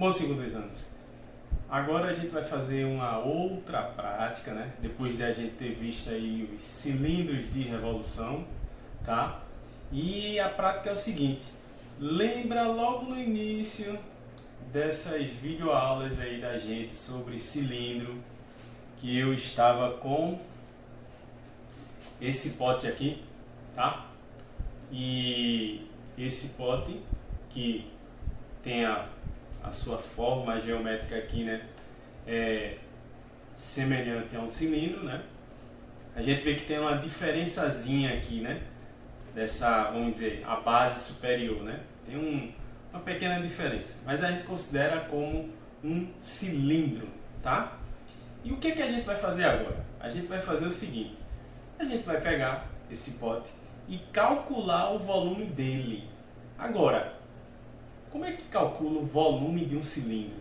Bom, segundos anos, agora a gente vai fazer uma outra prática, né? Depois de a gente ter visto aí os cilindros de revolução, tá? E a prática é o seguinte: lembra logo no início dessas videoaulas aí da gente sobre cilindro, que eu estava com esse pote aqui, tá? E esse pote que tem a sua forma geométrica aqui, né? É semelhante a um cilindro, né? A gente vê que tem uma diferençazinha aqui, né? Dessa, vamos dizer, a base superior, né? Tem uma pequena diferença, mas a gente considera como um cilindro, tá? E o que a gente vai fazer agora? A gente vai fazer o seguinte: a gente vai pegar esse pote e calcular o volume dele. Agora, como é que calcula o volume de um cilindro?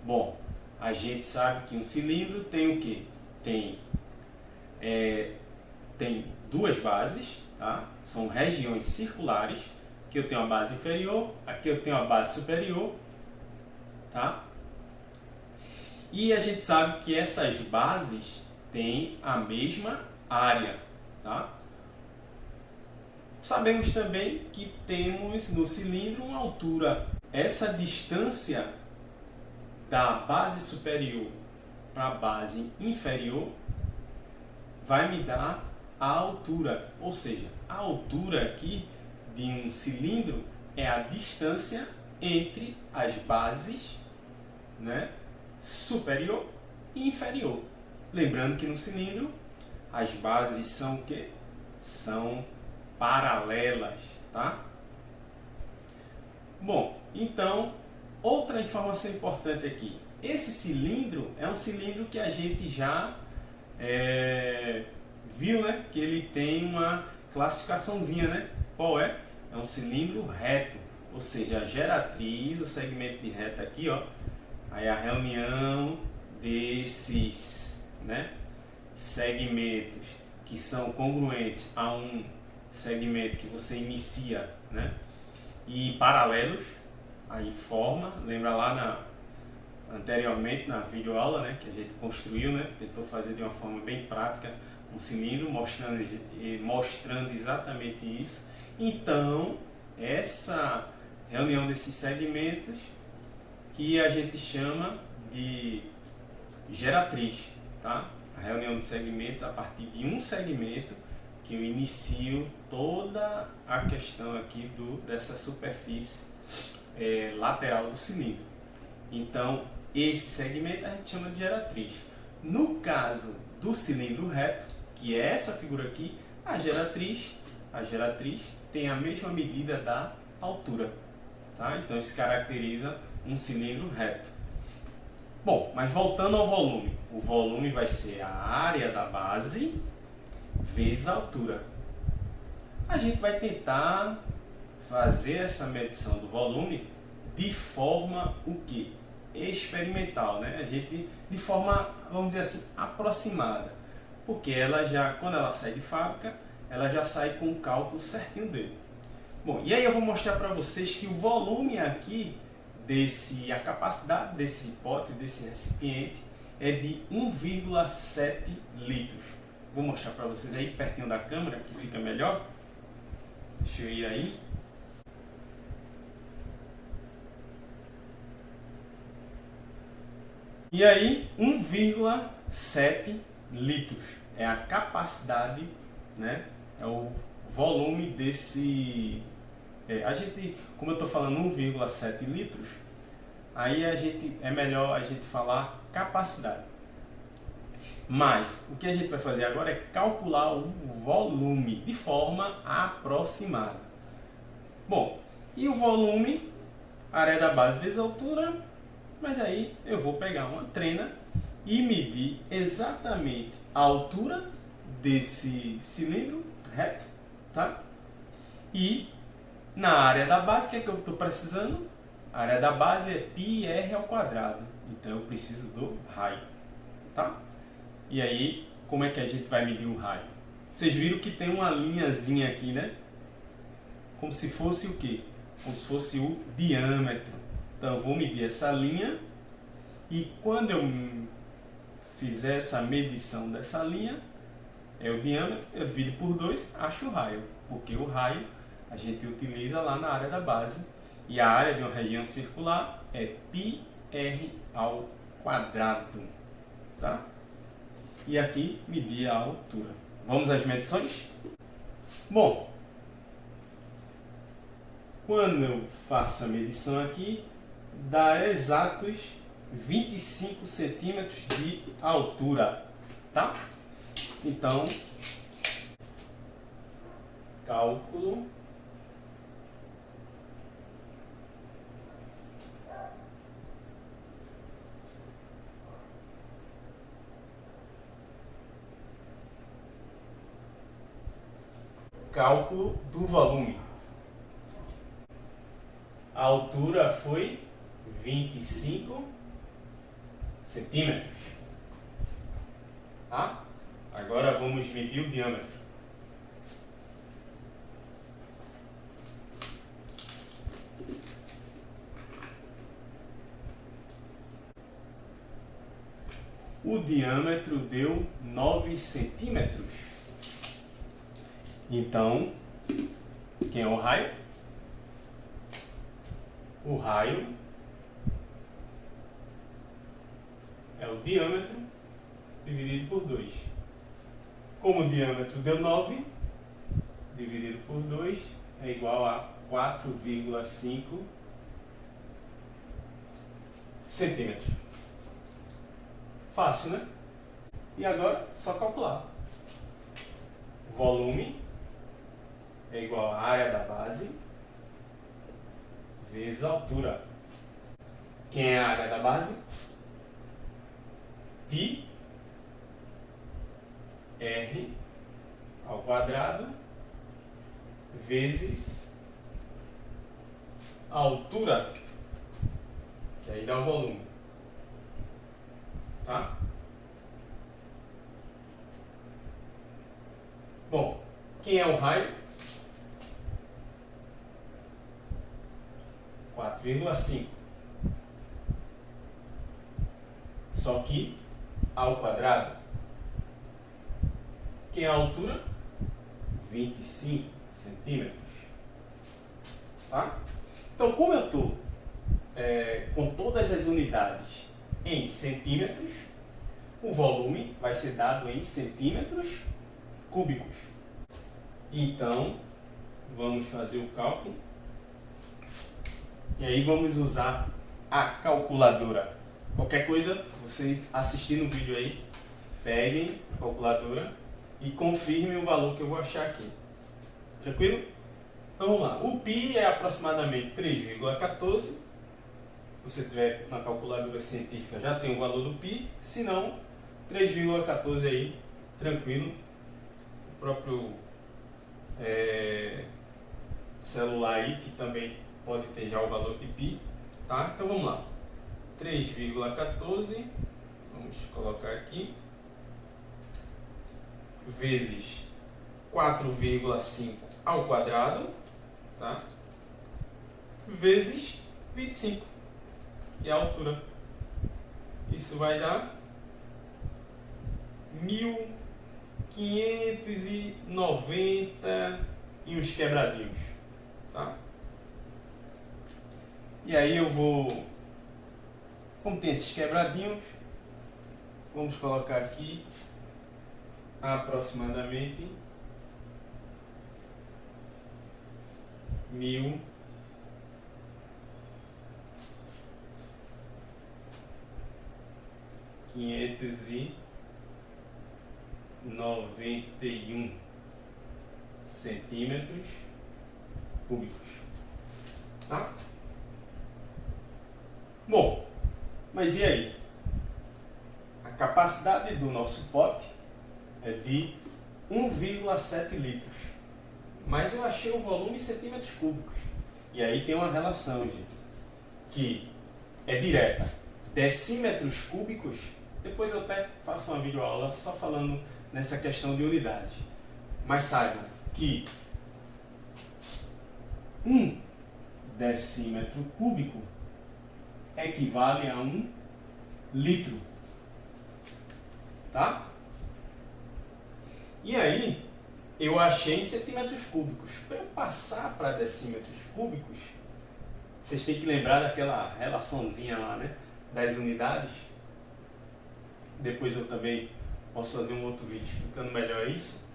Bom, a gente sabe que um cilindro tem o quê? Tem duas bases, tá? São regiões circulares. Aqui eu tenho a base inferior, aqui eu tenho a base superior, tá? E a gente sabe que essas bases têm a mesma área, tá? Sabemos também que temos no cilindro uma altura. Essa distância da base superior para a base inferior vai me dar a altura, ou seja, a altura aqui de um cilindro é a distância entre as bases, né, superior e inferior. Lembrando que no cilindro as bases são o quê? São paralelas, tá? Bom, então, outra informação importante aqui. Esse cilindro é um cilindro que a gente já viu, né? Que ele tem uma classificaçãozinha, né? Qual é? É um cilindro reto, ou seja, a geratriz, o segmento de reta aqui, ó. Aí a reunião desses, né, segmentos que são congruentes a um segmento que você inicia, né, e paralelos, aí forma, lembra lá anteriormente na videoaula, né, que a gente construiu, né, tentou fazer de uma forma bem prática um cilindro, mostrando exatamente isso. Então, essa reunião desses segmentos que a gente chama de geratriz, tá? A reunião de segmentos a partir de um segmento que eu inicio toda a questão aqui dessa superfície lateral do cilindro. Então, esse segmento a gente chama de geratriz. No caso do cilindro reto, que é essa figura aqui, a geratriz tem a mesma medida da altura, tá? Então, isso caracteriza um cilindro reto. Bom, mas voltando ao volume. O volume vai ser a área da base vezes a altura. A gente vai tentar fazer essa medição do volume de forma o quê? Experimental, né? A gente de forma, vamos dizer assim, aproximada. Porque ela já, quando ela sai de fábrica, ela já sai com o cálculo certinho dele. Bom, e aí eu vou mostrar para vocês que o volume aqui a capacidade desse pote, desse recipiente, é de 1,7 litros. Vou mostrar para vocês aí pertinho da câmera, que fica melhor. Deixa eu ir aí. E aí, 1,7 litros é a capacidade, né? É o volume desse... como eu estou falando 1,7 litros, aí é melhor a gente falar capacidade. Mas o que a gente vai fazer agora é calcular o volume de forma aproximada. Bom, e o volume, área da base vezes a altura, mas aí eu vou pegar uma trena e medir exatamente a altura desse cilindro reto, tá? E na área da base, o que é que eu estou precisando? A área da base é πr ao quadrado. Então eu preciso do raio, tá? E aí, como é que a gente vai medir o raio? Vocês viram que tem uma linhazinha aqui, né? Como se fosse o quê? Como se fosse o diâmetro. Então eu vou medir essa linha e quando eu fizer essa medição dessa linha, é o diâmetro, eu divido por 2, acho o raio, porque o raio a gente utiliza lá na área da base e a área de uma região circular é πr ao quadrado, tá? E aqui medir a altura. Vamos às medições? Bom, quando eu faço a medição aqui, dá exatos 25 centímetros de altura, tá? Então, cálculo do volume. A altura foi 25 centímetros. Tá? Agora vamos medir o diâmetro. O diâmetro deu 9 centímetros. Então, quem é o raio? O raio é o diâmetro dividido por 2. Como o diâmetro deu 9, dividido por 2 é igual a 4,5 centímetros. Fácil, né? E agora, só calcular. Volume é igual à área da base vezes a altura. Quem é a área da base? Π r ao quadrado vezes a altura, que aí dá o volume. Tá? Bom, quem é o raio? 4,5. Só que ao quadrado. Quem é a altura? 25 centímetros. Tá? Então, como eu estou com todas as unidades em centímetros, o volume vai ser dado em centímetros cúbicos. Então, vamos fazer o cálculo. E aí vamos usar a calculadora. Qualquer coisa, vocês assistindo o vídeo aí, peguem a calculadora e confirmem o valor que eu vou achar aqui. Tranquilo? Então vamos lá. O π é aproximadamente 3,14. Se você tiver na calculadora científica, já tem o valor do π. Se não, 3,14 aí, tranquilo. O próprio celular aí, que também pode ter já o valor de π. Tá? Então vamos lá. 3,14, vamos colocar aqui, vezes 4,5 ao quadrado, tá? Vezes 25, que é a altura. Isso vai dar 1.590 e uns quebradinhos, tá? E aí eu vou, como tem esses quebradinhos, vamos colocar aqui aproximadamente 1.591 centímetros cúbicos. Tá? Bom, mas e aí? A capacidade do nosso pote é de 1,7 litros. Mas eu achei o volume em centímetros cúbicos. E aí tem uma relação, gente, que é direta. Decímetros cúbicos, depois eu até faço uma videoaula só falando nessa questão de unidade. Mas saibam que 1 decímetro cúbico equivale a 1 litro. Tá? E aí, eu achei em centímetros cúbicos. Para eu passar para decímetros cúbicos, vocês têm que lembrar daquela relaçãozinha lá, né? Das unidades. Depois eu também posso fazer um outro vídeo explicando melhor isso.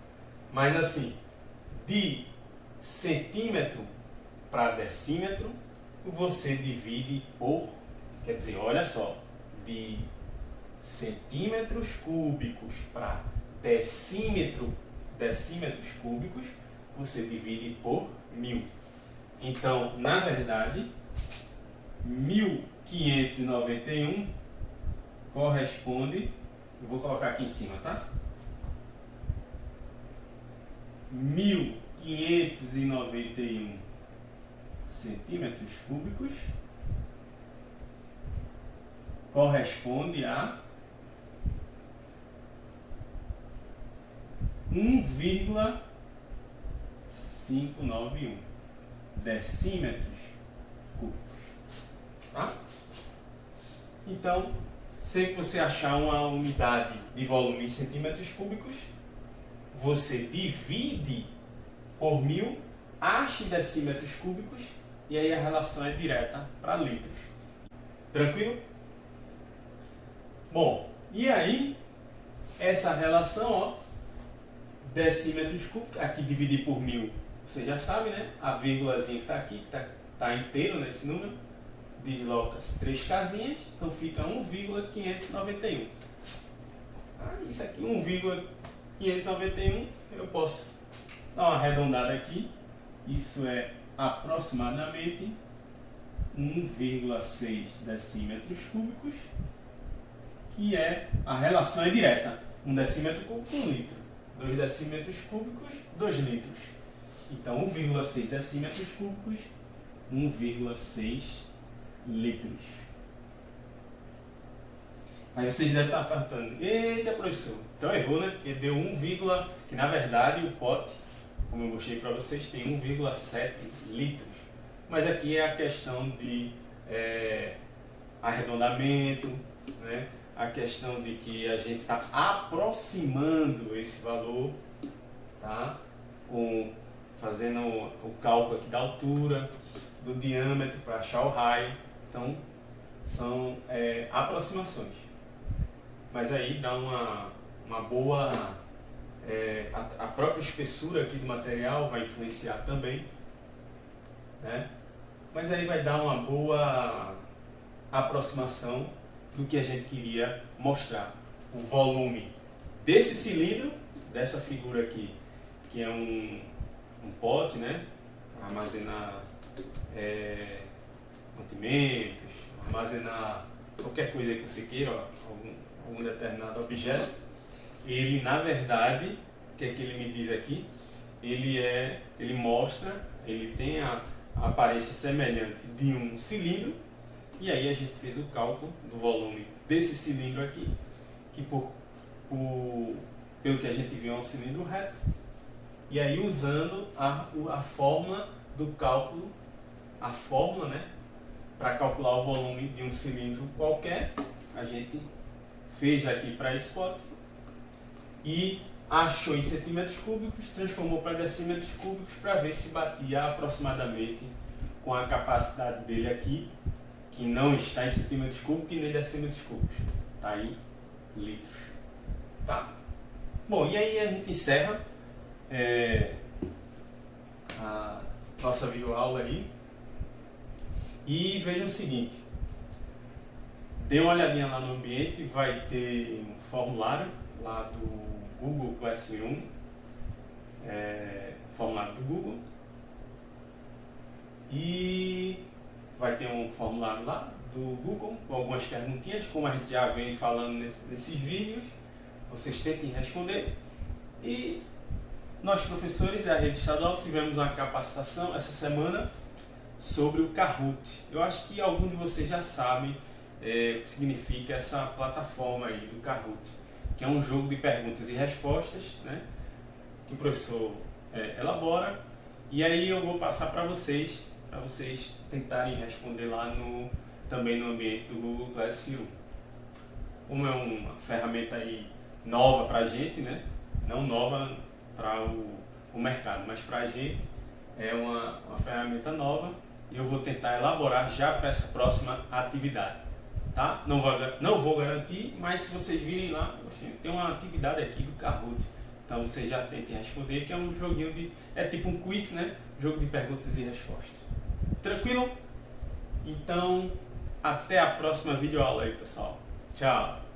Mas assim, de centímetro para decímetro, você divide por, quer dizer, olha só, de centímetros cúbicos para decímetros cúbicos, você divide por 1000. Então, na verdade, 1591 corresponde, eu vou colocar aqui em cima, tá? 1591 centímetros cúbicos corresponde a 1,591 decímetros cúbicos. Tá? Então, sempre que você achar uma unidade de volume em centímetros cúbicos, você divide por 1000, ache decímetros cúbicos e aí a relação é direta para litros. Tranquilo? Bom, e aí essa relação, ó, decímetros cúbicos, aqui dividir por 1000, você já sabe, né? A vírgulazinha que está aqui, que está inteiro nesse número, desloca-se 3 casinhas, então fica 1,591. Isso aqui, 1,591, eu posso dar uma arredondada aqui, isso é aproximadamente 1,6 decímetros cúbicos, que a relação é direta, 1 decímetro cúbico, 1 litro, 2 decímetros cúbicos, 2 litros. Então, 1,6 decímetros cúbicos, 1,6 litros. Aí vocês devem estar perguntando, eita professor, então errou, né? Porque deu 1, que na verdade o pote, como eu mostrei para vocês, tem 1,7 litros. Mas aqui é a questão de arredondamento, né? A questão de que a gente está aproximando esse valor, tá? Fazendo o cálculo aqui da altura, do diâmetro para achar o raio. Então, são aproximações. Mas aí dá uma boa... a própria espessura aqui do material vai influenciar também, né? Mas aí vai dar uma boa aproximação do que a gente queria mostrar. O volume desse cilindro, dessa figura aqui, que é um pote, né? Armazenar mantimentos, armazenar qualquer coisa que você queira, ó, algum determinado objeto. Ele, na verdade, o que é que ele me diz aqui? Ele mostra, ele tem a aparência semelhante de um cilindro, e aí a gente fez o cálculo do volume desse cilindro aqui, que pelo que a gente viu é um cilindro reto, e aí usando a fórmula do cálculo, a fórmula, né, para calcular o volume de um cilindro qualquer, a gente fez aqui para esse pote e achou em centímetros cúbicos, transformou para decímetros cúbicos para ver se batia aproximadamente com a capacidade dele aqui, que não está em centímetros cúbicos e nem decímetros cúbicos, está em litros. Tá? Bom, e aí a gente encerra a nossa videoaula aí. E veja o seguinte, dê uma olhadinha lá no ambiente, vai ter um formulário lá do Google Classroom, formulário do Google, e vai ter um formulário lá do Google com algumas perguntinhas, como a gente já vem falando nesses vídeos, vocês tentem responder. E nós, professores da rede estadual, tivemos uma capacitação essa semana sobre o Kahoot. Eu acho que alguns de vocês já sabem o que significa essa plataforma aí do Kahoot, que é um jogo de perguntas e respostas, né, que o professor elabora, e aí eu vou passar para vocês tentarem responder lá no também no ambiente do Google Classroom. Como é uma ferramenta aí nova para a gente, né? Não nova para o mercado, mas para a gente é uma ferramenta nova e eu vou tentar elaborar já para essa próxima atividade. Tá? Não vou garantir, mas se vocês virem lá, tem uma atividade aqui do Kahoot. Então vocês já tentem responder, que é um joguinho de... é tipo um quiz, né? Jogo de perguntas e respostas. Tranquilo? Então, até a próxima videoaula aí, pessoal. Tchau!